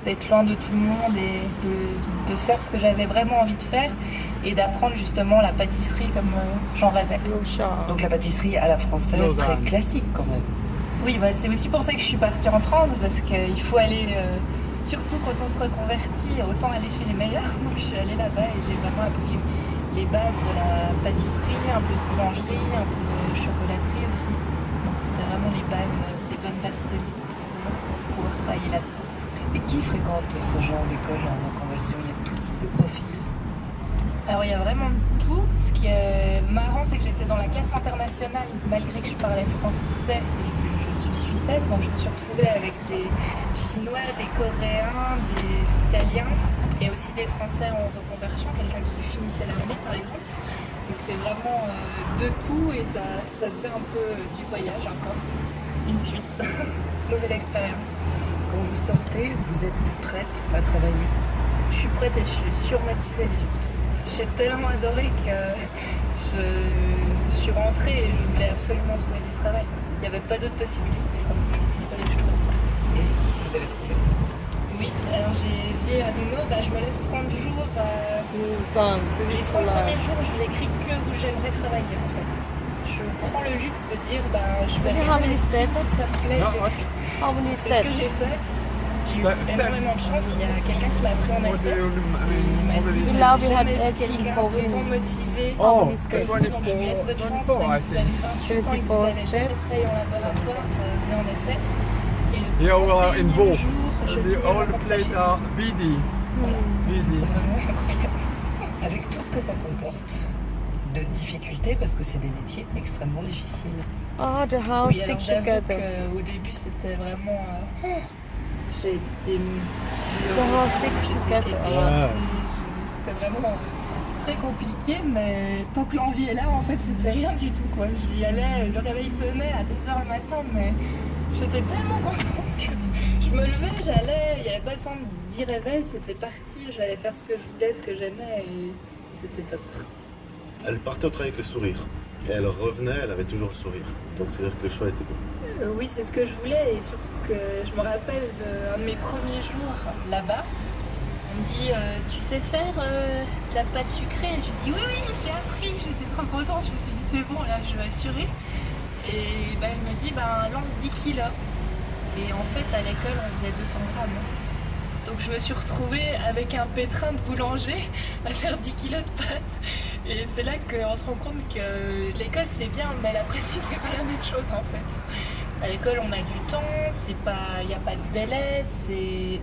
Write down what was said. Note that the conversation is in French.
d'être loin de tout le monde et de faire ce que j'avais vraiment envie de faire et d'apprendre justement la pâtisserie comme j'en rêvais. Donc la pâtisserie à la française, très classique quand même. Oui, bah, c'est aussi pour ça que je suis partie en France, parce qu'il faut aller, surtout quand on se reconvertit, autant aller chez les meilleurs. Donc je suis allée là-bas et j'ai vraiment appris les bases de la pâtisserie, un peu de boulangerie, un peu de chocolaterie aussi. Donc c'était vraiment les bases, des bonnes bases solides pour pouvoir travailler là-dedans. Et qui fréquente ce genre d'école en reconversion? Il y a tout type de profil. Alors il y a vraiment tout. Ce qui est marrant, c'est que j'étais dans la classe internationale malgré que je parlais français et que je suis suissesse. Donc je me suis retrouvée avec des Chinois, des Coréens, des Italiens et aussi des Français en reconversion, quelqu'un qui finissait l'armée par exemple. Donc c'est vraiment de tout et ça faisait un peu du voyage encore. Une suite, nouvelle expérience. Quand vous sortez, vous êtes prête à travailler? Je suis prête et je suis surmotivée surtout. J'ai tellement adoré que je suis rentrée et je voulais absolument trouver du travail. Il n'y avait pas d'autre possibilité. Il fallait que je trouve. Et vous avez trouvé? Oui, alors j'ai dit à Nuno, je me laisse 30 jours. Les 30 premiers jours, je n'écris que où j'aimerais travailler en fait. Je prends le luxe de dire, je vais regarder si ça me plaît, j'écris. C'est ce que j'ai fait. J'ai eu énormément de chance, il y a quelqu'un qui m'a pris en essai. Il m'a dit, j'ai jamais vu quelqu'un d'autant motivé. Donc je vous laisse votre chance, même si vous avez 28 ans et que vous n'avez jamais travaillé en laboratoire, venez en essai. Et le 31e jour, je signe mon contrat chez lui. C'est vraiment incroyable. Avec tout ce que ça comporte de difficultés, parce que c'est des métiers extrêmement difficiles. Oui, alors j'avoue qu'au début c'était vraiment... j'ai été... C'était vraiment très compliqué, mais tant que l'envie est là, en fait, c'était rien du tout, quoi. J'y allais, le réveil sonnait à 2h le matin, mais j'étais tellement contente que je me levais, j'allais, il n'y avait pas besoin de 10 réveils, c'était parti, j'allais faire ce que je voulais, ce que j'aimais, et c'était top. Elle partait au travail avec le sourire. Et elle revenait, elle avait toujours le sourire. Donc c'est-à-dire que le choix était bon. Oui, c'est ce que je voulais, et surtout que je me rappelle d'un de mes premiers jours là-bas. On me dit, tu sais faire la pâte sucrée? Et je dis, oui, j'ai appris, j'étais trop contente, je me suis dit, c'est bon, là, je vais assurer. Et elle me dit, lance 10 kilos. Et en fait, à l'école, on faisait 200 grammes. Donc je me suis retrouvée avec un pétrin de boulanger à faire 10 kilos de pâtes. Et c'est là qu'on se rend compte que l'école, c'est bien, mais la pratique, c'est pas la même chose, en fait. À l'école, on a du temps, il n'y a pas de délai, c'est...